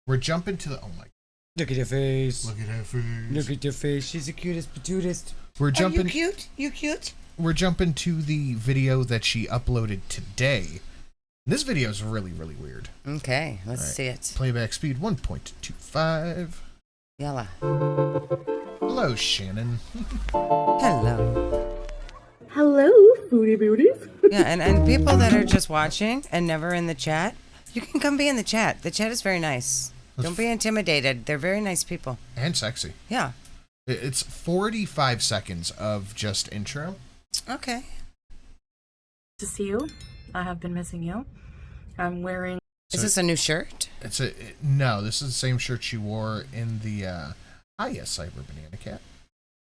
We're jumping to the... Oh, my... Look at her face. Look at her face. Look at your face. She's the cutest patutest. We're jumping... Are you cute? You cute? We're jumping to the video that she uploaded today. This video is really, really weird. Okay, let's see it. Playback speed 1.25. Yalla. Hello, Shannon. Hello. Hello, foodie beauties. Yeah, and people that are just watching and never in the chat, you can come be in the chat. The chat is very nice. Don't be intimidated. They're very nice people. And sexy. Yeah. It's 45 seconds of just intro. Okay. To see you. I have been missing you. I'm wearing... Is this a new shirt? No, this is the same shirt she wore in the... yes, Cyber Banana Cat.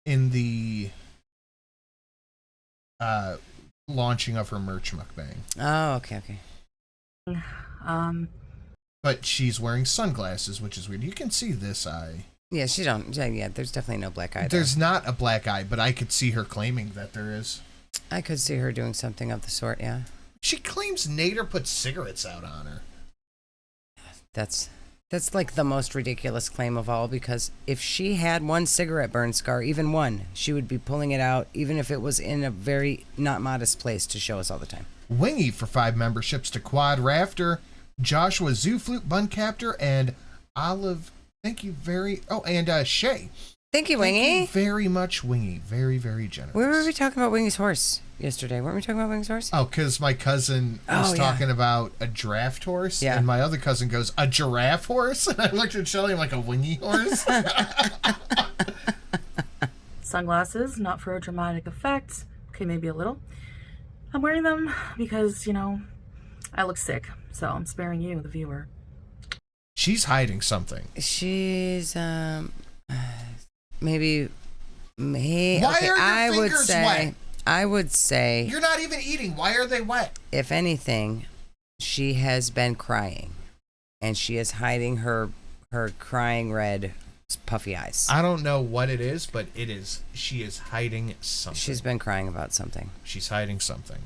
In the... launching of her merch mukbang. Oh, okay. But she's wearing sunglasses, which is weird. You can see this eye. Yeah, there's definitely no black eye there. There's not a black eye, but I could see her claiming that there is. I could see her doing something of the sort, yeah. She claims Nader put cigarettes out on her. That's like the most ridiculous claim of all, because if she had one cigarette burn scar, even one, she would be pulling it out, even if it was in a very not modest place to show us all the time. Wingy for 5 memberships to Quad Rafter, Joshua Zoo Flute Buncaptor, and Olive. Thank you and Shay. Thank you, Wingy. Thank you very much, Wingy. Very, very generous. Where were we talking about Wingy's horse yesterday? Weren't we talking about Wingy's horse? Oh, because my cousin was talking about a draft horse, and my other cousin goes, a giraffe horse? And I looked at Shelly, I'm like, a wingy horse? Sunglasses, not for a dramatic effect. Okay, maybe a little. I'm wearing them because, I look sick. So I'm sparing you, the viewer. She's hiding something. She's, maybe. Why are your fingers wet? I would say... You're not even eating. Why are they wet? If anything, she has been crying. And she is hiding her crying red puffy eyes. I don't know what it is, but she is hiding something. She's been crying about something. She's hiding something.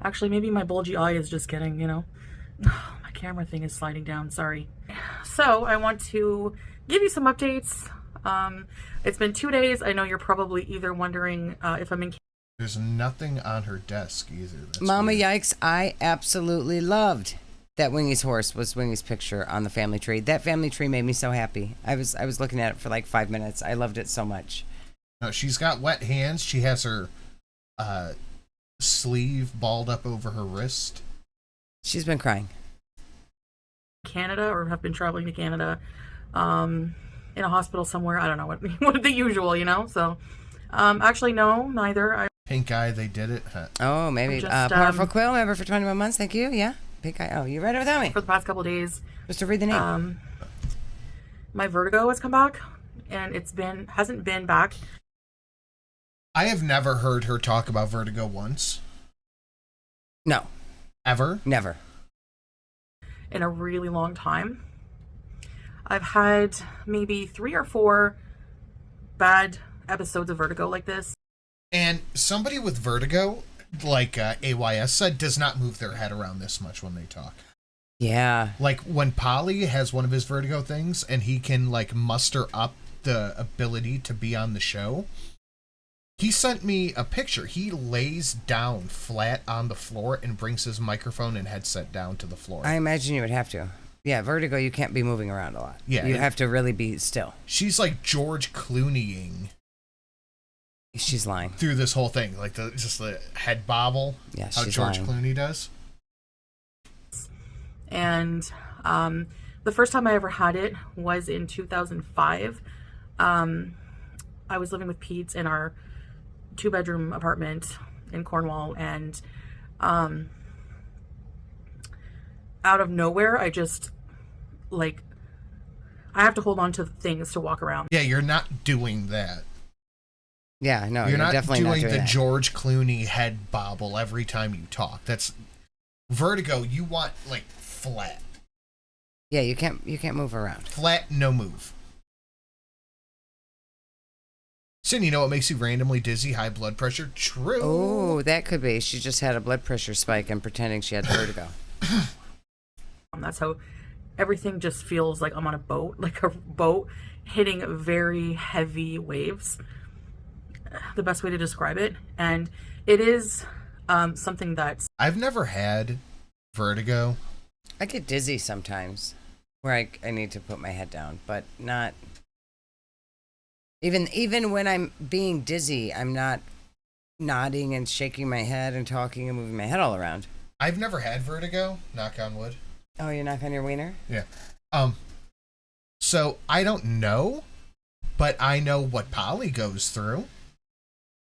Actually, maybe my bulgy eye is just getting, my camera thing is sliding down. Sorry. So I want to give you some updates. It's been 2 days. I know you're probably either wondering if I'm in... There's nothing on her desk either. That's Mama weird. Yikes, I absolutely loved that Wingy's horse was Wingy's picture on the family tree. That family tree made me so happy. I was looking at it for like 5 minutes. I loved it so much. No, she's got wet hands. She has her sleeve balled up over her wrist. She's been crying. Canada, or have been traveling to Canada, in a hospital somewhere. I don't know what the usual, So, actually, no, neither. Pink eye, they did it. Huh. Oh, maybe. Powerful Quill, member for 21 months. Thank you. Yeah. Pink eye. Oh, you read it without me. For the past couple of days. Just to read the name. My vertigo has come back, and hasn't been back. I have never heard her talk about vertigo once. No. Ever? Never. In a really long time. I've had maybe 3 or 4 bad episodes of vertigo like this. And somebody with vertigo, like AYS said, does not move their head around this much when they talk. Yeah. Like when Polly has one of his vertigo things and he can muster up the ability to be on the show. He sent me a picture. He lays down flat on the floor and brings his microphone and headset down to the floor. I imagine you would have to. Yeah, vertigo, you can't be moving around a lot. Yeah. You have to really be still. She's like George Clooneying. She's lying. Through this whole thing. Just the head bobble. Yeah, how she's George lying. Clooney does. And the first time I ever had it was in 2005. I was living with Pete in our 2-bedroom apartment in Cornwall, and out of nowhere, I just I have to hold on to things to walk around. Yeah, you're not doing that. Yeah, no, you're not definitely doing not doing the that. George Clooney head bobble every time you talk. That's vertigo. You want flat. Yeah, you can't move around. Flat, no move. Sin, you know what makes you randomly dizzy? High blood pressure? True. Oh, that could be. She just had a blood pressure spike and pretending she had vertigo. That's how everything just feels like I'm on a boat, like a boat hitting very heavy waves. The best way to describe it. And it is something that's... I've never had vertigo. I get dizzy sometimes where I need to put my head down, but not... Even when I'm being dizzy, I'm not nodding and shaking my head and talking and moving my head all around. I've never had vertigo, knock on wood. Oh, you knock on your wiener? Yeah. So I don't know, but I know what Polly goes through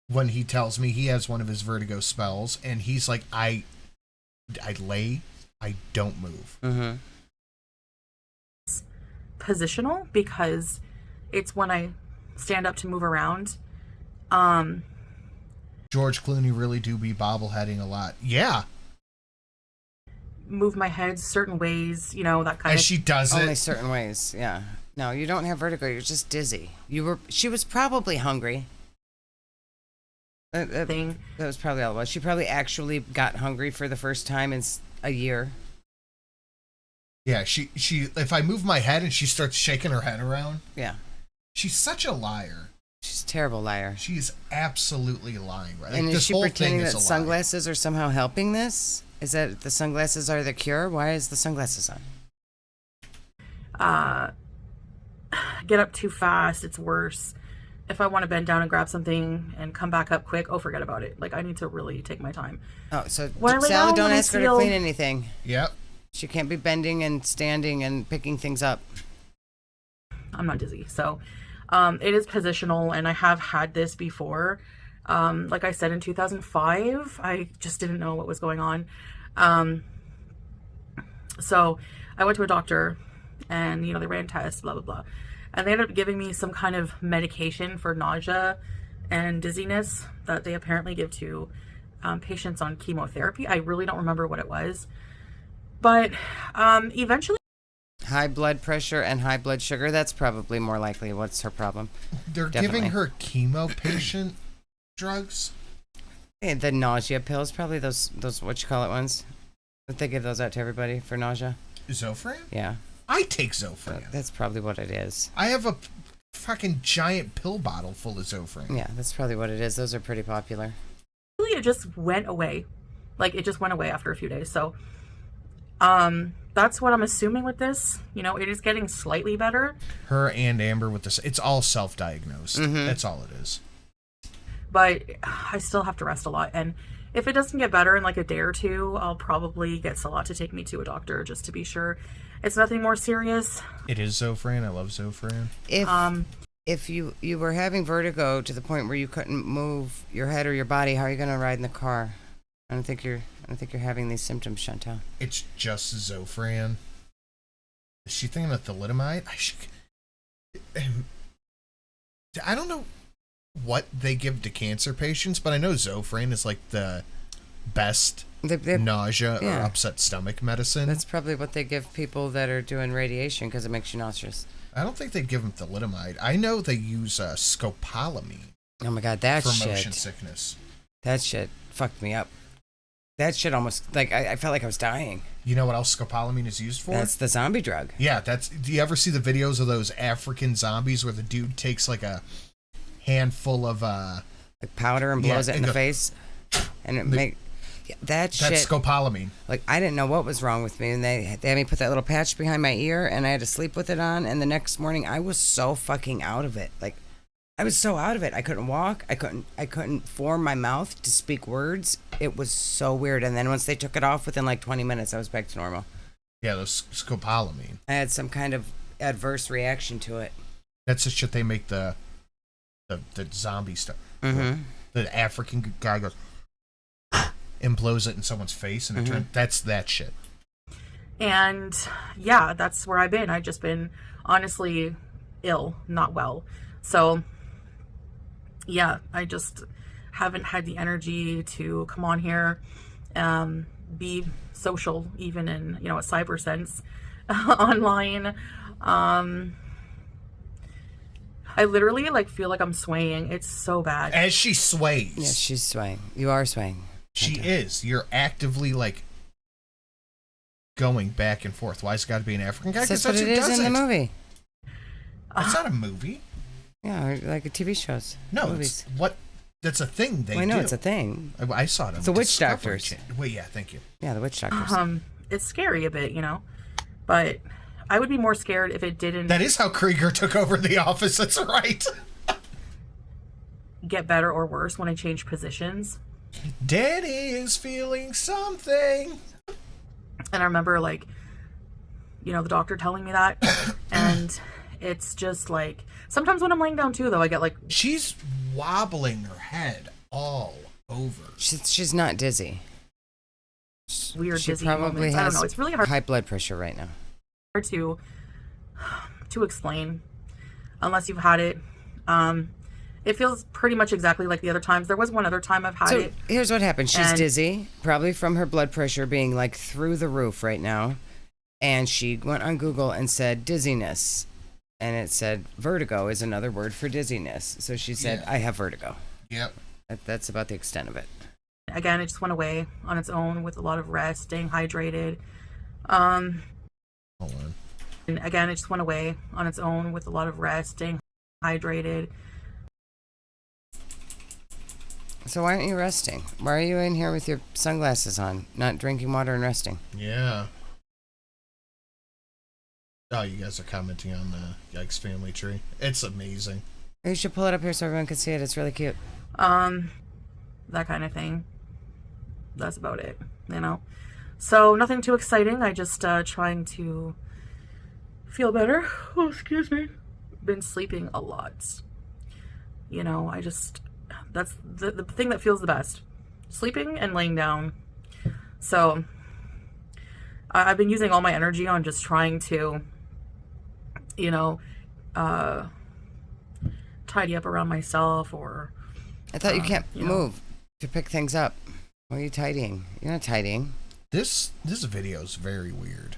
when he tells me he has one of his vertigo spells, and he's like, I lay, I don't move. Mm-hmm. Positional, because it's when I stand up to move around. George Clooney really do be bobbleheading a lot. Yeah. Move my head certain ways, you know, that kind As of... she does Only it. certain ways, yeah. No, you don't have vertigo. You're just dizzy. She was probably hungry. thing. That was probably all it was. She probably actually got hungry for the first time in a year. Yeah, she. If I move my head and she starts shaking her head around, Yeah. she's such a liar. She's a terrible liar. She is absolutely lying. Right? And Like, is this she whole pretending thing that is a lie. sunglasses are somehow helping this? Is that the sunglasses are the cure? Why is the sunglasses on? Get up too fast, it's worse. If I want to bend down and grab something and come back up quick, oh, forget about it. Like, I need to really take my time. Oh, so When I lay Sally, down, don't let me ask her to feel- clean anything. Yep. She can't be bending and standing and picking things up. I'm not dizzy. So it is positional, and I have had this before. Like I said, in 2005, I just didn't know what was going on. So I went to a doctor, and, you know, they ran tests, blah, blah, blah. And they ended up giving me some kind of medication for nausea and dizziness that they apparently give to patients on chemotherapy. I really don't remember what it was. But eventually... High blood pressure and high blood sugar. That's probably more likely what's her problem. They're Definitely. giving her chemo patient drugs. And the nausea pills, probably those what you call it ones. Don't they give those out to everybody for nausea? Zofran? Yeah. I take Zofran. That's probably what it is. I have a fucking giant pill bottle full of Zofran. Yeah, that's probably what it is. Those are pretty popular. Really, it just went away. Like, it just went away after a few days. So that's what I'm assuming with this. You know, it is getting slightly better. Her and Amber with this. It's all self-diagnosed. Mhm. That's all it is. But I still have to rest a lot. And if it doesn't get better in like a day or two, I'll probably get Salat to take me to a doctor just to be sure it's nothing more serious. It is Zofran. I love Zofran. If you were having vertigo to the point where you couldn't move your head or your body, how are you going to ride in the car? I don't think you're having these symptoms, Chantal. It's just Zofran. Is she thinking of thalidomide? I don't know what they give to cancer patients, but I know Zofran is like the best nausea yeah. or upset stomach medicine. That's probably what they give people that are doing radiation because it makes you nauseous. I don't think they'd give them thalidomide. I know they use scopolamine Oh my god, that for shit. motion sickness. That shit fucked me up. That shit almost, like, I felt like I was dying. You know what else scopolamine is used for? That's the zombie drug. Yeah, do you ever see the videos of those African zombies where the dude takes like a handful of Like powder and blows it in the face? And that's shit. scopolamine. Like, I didn't know what was wrong with me, and they had me put that little patch behind my ear, and I had to sleep with it on, and the next morning, I was so fucking out of it. Like, I was so out of it. I couldn't walk. I couldn't form my mouth to speak words. It was so weird. And then once they took it off, within like 20 minutes, I was back to normal. Yeah, those scopolamine. I had some kind of adverse reaction to it. That's the shit they make the zombie stuff. Mm-hmm. The African guy goes, implodes it in someone's face, and it turns. That's that shit. And yeah, that's where I've been. I've just been honestly ill, not well. So yeah, I just haven't had the energy to come on here, be social, even in, you know, a cyber sense, online. I literally like feel like I'm swaying. It's so bad. As she sways. Yes, she's swaying. You are swaying. She is. You're actively like going back and forth? Why has it got to be an African guy? That's what it is in the movie. It's not a movie. Yeah, like a TV shows. No, movies. That's a thing they do. I know it's a thing. I saw it on It's the Witch Doctors. Wait, yeah, thank you. Yeah, the Witch Doctors. It's scary a bit, you know, but I would be more scared if it didn't. That is how Krieger took over The Office. That's right. Get better or worse when I change positions. Danny is feeling something. And I remember, like, you know, the doctor telling me that, and it's just like sometimes when I'm laying down too, though, I get like She's wobbling her head all over. She's not dizzy. weird She dizzy probably moments. I don't has know. It's really hard high blood pressure right now. to explain unless you've had it. It feels pretty much exactly like the other times. There was one other time I've had So it. here's what happened. She's And- dizzy, probably from her blood pressure being like through the roof right now. And she went on Google and said dizziness. And it said vertigo is another word for dizziness. So she said, Yeah. I have vertigo. Yep. That's about the extent of it. Again, it just went away on its own with a lot of rest, staying hydrated. Hold on. And again, it just went away on its own with a lot of rest, staying hydrated. So why aren't you resting? Why are you in here with your sunglasses on, not drinking water and resting? Yeah. Oh, you guys are commenting on the Yikes family tree. It's amazing. You should pull it up here so everyone can see it. It's really cute. That kind of thing. That's about it, you know. So nothing too exciting. I just trying to feel better. Oh, excuse me. Been sleeping a lot. You know, that's the thing that feels the best. Sleeping and laying down. So I've been using all my energy on just trying to, you know, tidy up around myself or... I thought you can't you know. move to pick things up. Why are you tidying? You're not tidying. This video is very weird.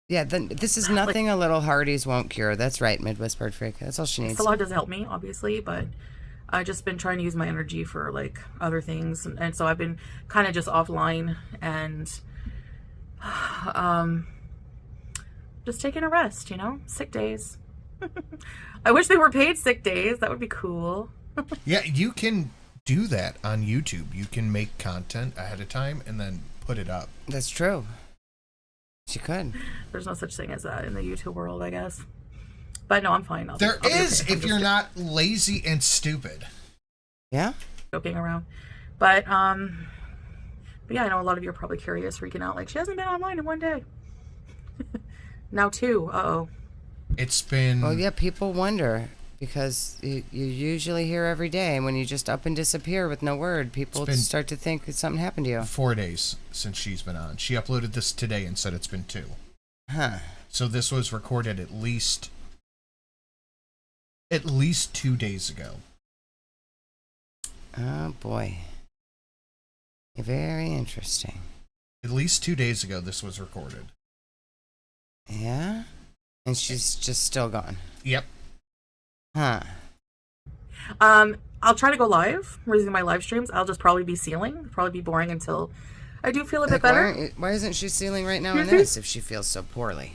Yeah, then this is nothing a little Hardy's won't cure. That's right, Mid-Whispered Freak. That's all she needs. A lot does help me, obviously, but I've just been trying to use my energy for like other things, and so I've been kind of just offline and just taking a rest, you know, sick days. I wish they were paid sick days. That would be cool. Yeah, you can do that on YouTube. You can make content ahead of time and then put it up. That's true. She could. There's no such thing as that in the YouTube world, I guess. But no, I'm fine. There I'll be is okay. I'm if just you're not lazy and stupid. Yeah? joking around. But yeah, I know a lot of you are probably curious, freaking out, like, she hasn't been online in one day. Now two. Uh-oh. It's been... Well, yeah, people wonder because you usually hear every day, and when you just up and disappear with no word, people start to think that something happened to you. 4 days since she's been on. She uploaded this today and said it's been 2. Huh. So this was recorded at least 2 days ago. Oh, boy. Very interesting. At least 2 days ago this was recorded. Yeah? And she's just still gone. Yep. Huh. I'll try to go live. Resuming my live streams. I'll just probably be sealing. Probably be boring until I do feel a bit better. Why isn't she sealing right now in this if she feels so poorly?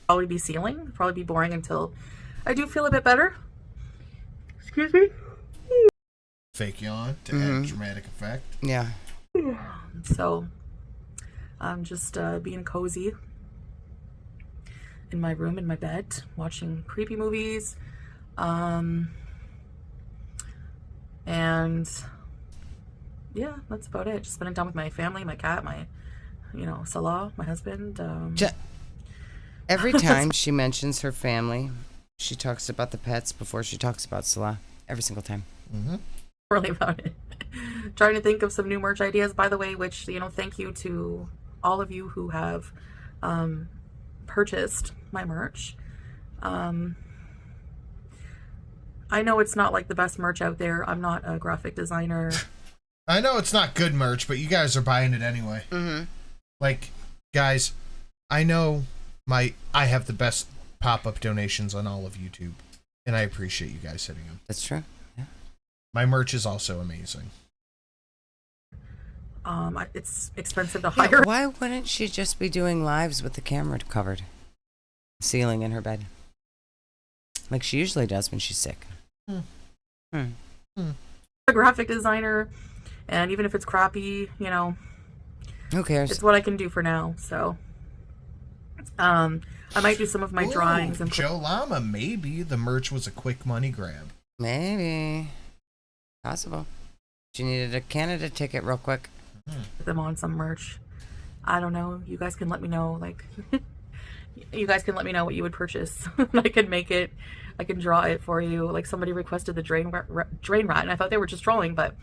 Probably be sealing. Probably be boring until I do feel a bit better. Excuse me. Fake yawn to add dramatic effect. Yeah. So I'm just being cozy in my room, in my bed, watching creepy movies. And yeah, that's about it. Just spending time with my family, my cat, my, Salah, my husband. Every time she mentions her family, she talks about the pets before she talks about Salah. Every single time. Mm-hmm. Really about it. Trying to think of some new merch ideas, by the way, which, thank you to all of you who have purchased my merch. I know it's not like the best merch out there. I'm not a graphic designer. I know it's not good merch, but you guys are buying it anyway. Mm-hmm. Like, guys, I know I have the best pop-up donations on all of YouTube, and I appreciate you guys hitting them. That's true. Yeah. My merch is also amazing. It's expensive to hire. Why wouldn't she just be doing lives with the camera covered? Ceiling in her bed. Like she usually does when she's sick. A graphic designer, and even if it's crappy, you know, who cares? it's what I can do for now. So, I might do some of my drawings and JaMBeans, maybe the merch was a quick money grab. Maybe. Possible. She needed a Canada ticket real quick. put them on some merch. I don't know. You guys can let me know. Like, you guys can let me know what you would purchase. I can make it. I can draw it for you. Like somebody requested the drain rat, and I thought they were just trolling, but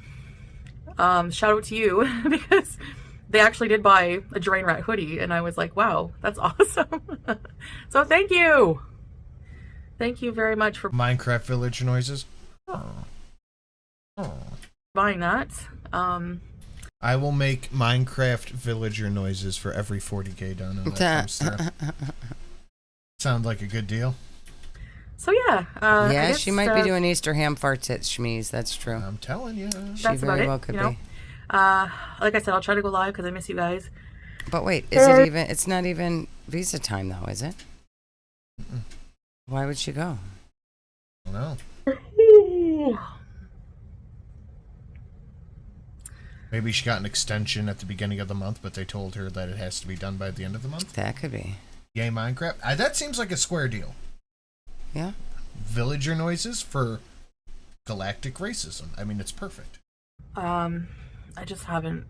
shout out to you because they actually did buy a drain rat hoodie, and I was like, wow, that's awesome. So thank you. Thank you very much for Minecraft village noises. buying that. I will make Minecraft villager noises for every 40k dono that comes through. Sounds like a good deal. So yeah. Yeah, she might be doing Easter ham farts at Shmee's. That's true. I'm telling you. She That's very about well it, could you know? be. Like I said, I'll try to go live because I miss you guys. But wait, is it even? It's not even visa time though, is it? Mm-mm. Why would she go? I don't know. Maybe she got an extension at the beginning of the month, but they told her that it has to be done by the end of the month. That could be. Yay, Minecraft. That seems like a square deal. Yeah. Villager noises for galactic racism. I mean, it's perfect. I just haven't.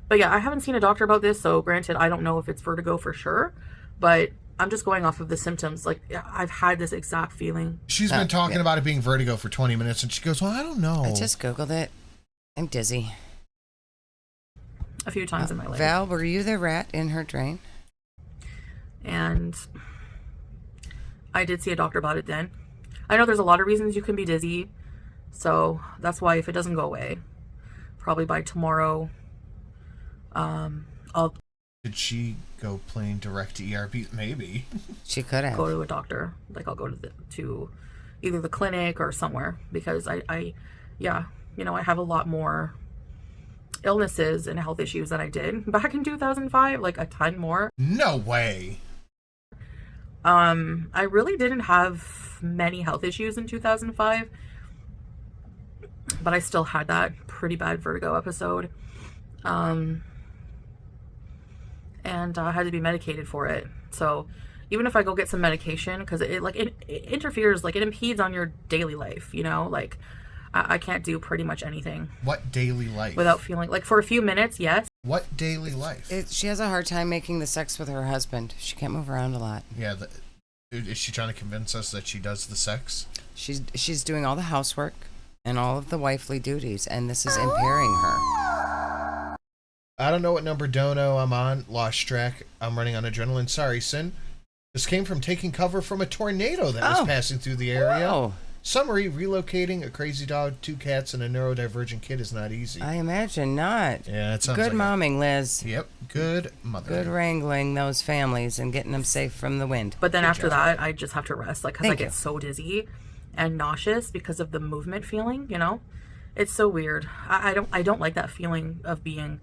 But yeah, I haven't seen a doctor about this, so granted, I don't know if it's vertigo for sure, but I'm just going off of the symptoms. Like, I've had this exact feeling. She's been talking about it being vertigo for 20 minutes, and she goes, well, I don't know. I just Googled it. I'm dizzy. A few times in my life. Val, were you the rat in her drain? And I did see a doctor about it then. I know there's a lot of reasons you can be dizzy, so that's why if it doesn't go away, probably by tomorrow, I'll Did she go plain direct to ERP? Maybe. She could have. go to a doctor. Like, I'll go to either the clinic or somewhere, because I yeah, you know, I have a lot more illnesses and health issues than I did back in 2005, like a ton more. No way. I really didn't have many health issues in 2005, but I still had that pretty bad vertigo episode. And I had to be medicated for it. So even if I go get some medication, because it interferes, like it impedes on your daily life, you know, like I can't do pretty much anything. What daily life? Without feeling, like for a few minutes, yes. What daily life? She has a hard time making the sex with her husband. She can't move around a lot. Yeah, is she trying to convince us that she does the sex? She's doing all the housework and all of the wifely duties, and this is impairing her. I don't know what number dono I'm on. Lost track. I'm running on adrenaline. Sorry, Sin. This came from taking cover from a tornado that was passing through the area. Wow. Summary, relocating a crazy dog, 2 cats, and a neurodivergent kid is not easy. I imagine not. Yeah, it sounds Good like momming, Liz. Yep, good mother. Good wrangling those families and getting them safe from the wind. But then Good after job. that, I just have to rest, like, because I Thank get you. so dizzy and nauseous because of the movement feeling, you know? It's so weird. I don't like that feeling of being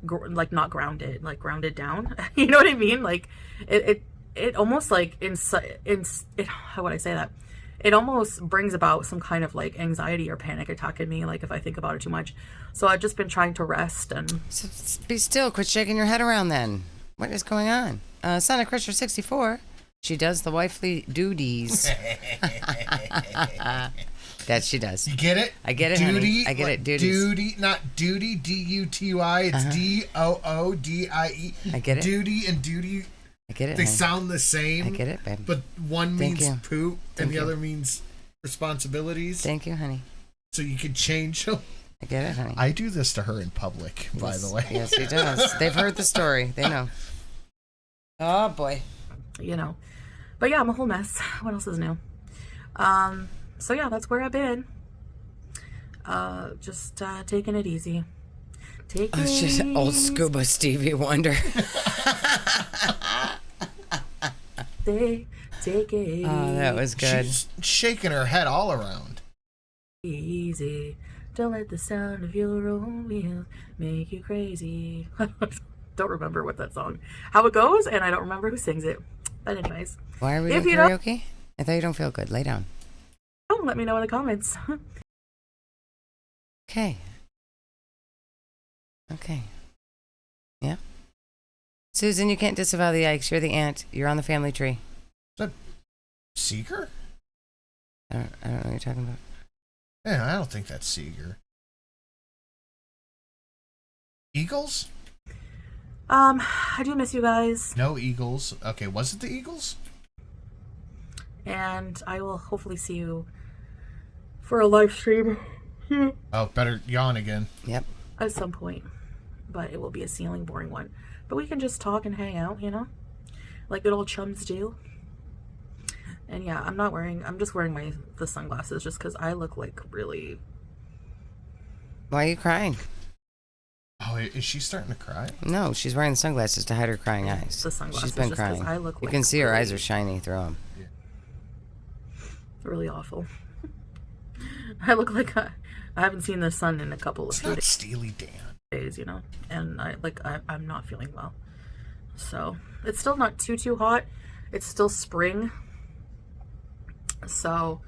like not grounded, like grounded down. You know what I mean? Like it almost like how would I say that? It almost brings about some kind of like anxiety or panic attack in me, like if I think about it too much. So I've just been trying to rest and So be still. Quit shaking your head around then. What is going on? Sonic Crusher 64. She does the wifely duties. That she does. You get it? I get it, Duty. honey. I get it, duties. Duty, not duty, D-U-T-Y. It's D-O-O-D-I-E. I get it. Duty and duty, I get it, they honey. sound the same. I get it, babe. But one Thank means you. poop Thank and the you. other means responsibilities. Thank you, honey. So you can change them. I get it, honey. I do this to her in public, by the way. Yes, he does. They've heard the story. They know. Oh, boy. you know. But yeah, I'm a whole mess. What else is new? So yeah, that's where I've been. Just taking it easy. Taking Oh, she's old scuba Stevie Wonder. Take it Oh, that was good. She's shaking her head all around. easy. Don't let the sound of your own wheels make you crazy. Don't remember what that song, how it goes, and I don't remember who sings it. But anyways. Why are we If doing you don't- karaoke? I thought you don't feel good. Lay down. Oh, let me know in the comments. Okay. Okay. Yeah. Susan, you can't disavow the yikes. You're the aunt. You're on the family tree. Seeger? I don't know what you're talking about. Yeah, I don't think that's Seeger. Eagles? I do miss you guys, No Eagles. Okay, was it the Eagles? and I will hopefully see you for a live stream Oh, better yawn again. Yep. at some point. But it will be a ceiling boring one. But we can just talk and hang out, you know? Like good old chums do. And yeah, I'm just wearing the sunglasses just because I look like really... Why are you crying? Oh, is she starting to cry? No, she's wearing the sunglasses to hide her crying eyes. The sunglasses, She's been just 'cause crying. I look You like can see her really- eyes are shiny through them. really awful. I look like I haven't seen the sun in a couple of It's few not Steely Dan. days, you know, and I'm not feeling well. So it's still not too hot. It's still spring. So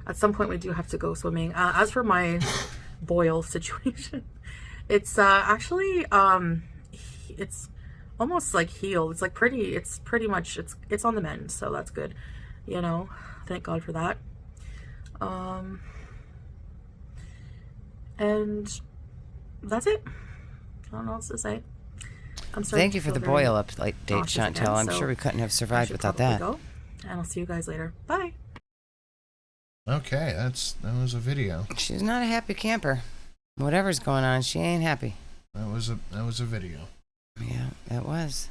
at some point we do have to go swimming. As for my boil situation, it's actually it's almost like healed. It's like pretty much it's on the mend, so that's good, you know. Thank God for that. And that's it. I don't know what else to say. I'm sorry. Thank you for the boil update, Chantel. I'm sure we couldn't have I survived should without probably that. go, and I'll see you guys later. Bye. Okay, that was a video. She's not a happy camper. Whatever's going on, she ain't happy. That was a video. Yeah, that was.